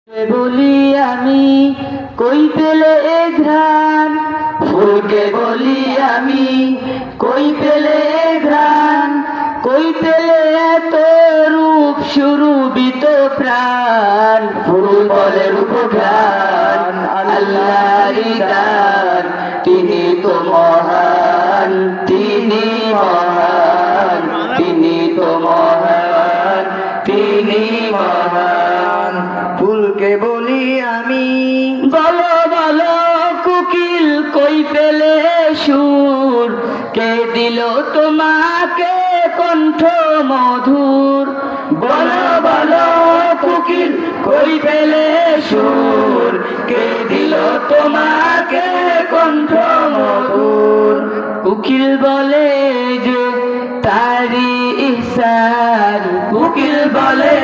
বলি আমি কই পেলে এ ঘ্রাণ, ফুলকে বলি আমি কই পেলে এ ঘ্রাণ, কই পেলে এত রূপ সুরূপিত প্রাণ। ফুল বলে রূপঘ্রাণ আল্লাহরই দান, তিনি তো মহান, তিনি মহান, তিনি তো মহান, তিনি মহান। ফুলকে বলি আমি বলো বলো কোকিল কই পেলে সুর, কে দিল তোমাকে কণ্ঠ মধুর। বলো বলো কোকিল কই পেলে সুর, কে দিল তোমাকে কণ্ঠ মধুর। উকিল বলে যে তারি ইহসান, উকিল বলে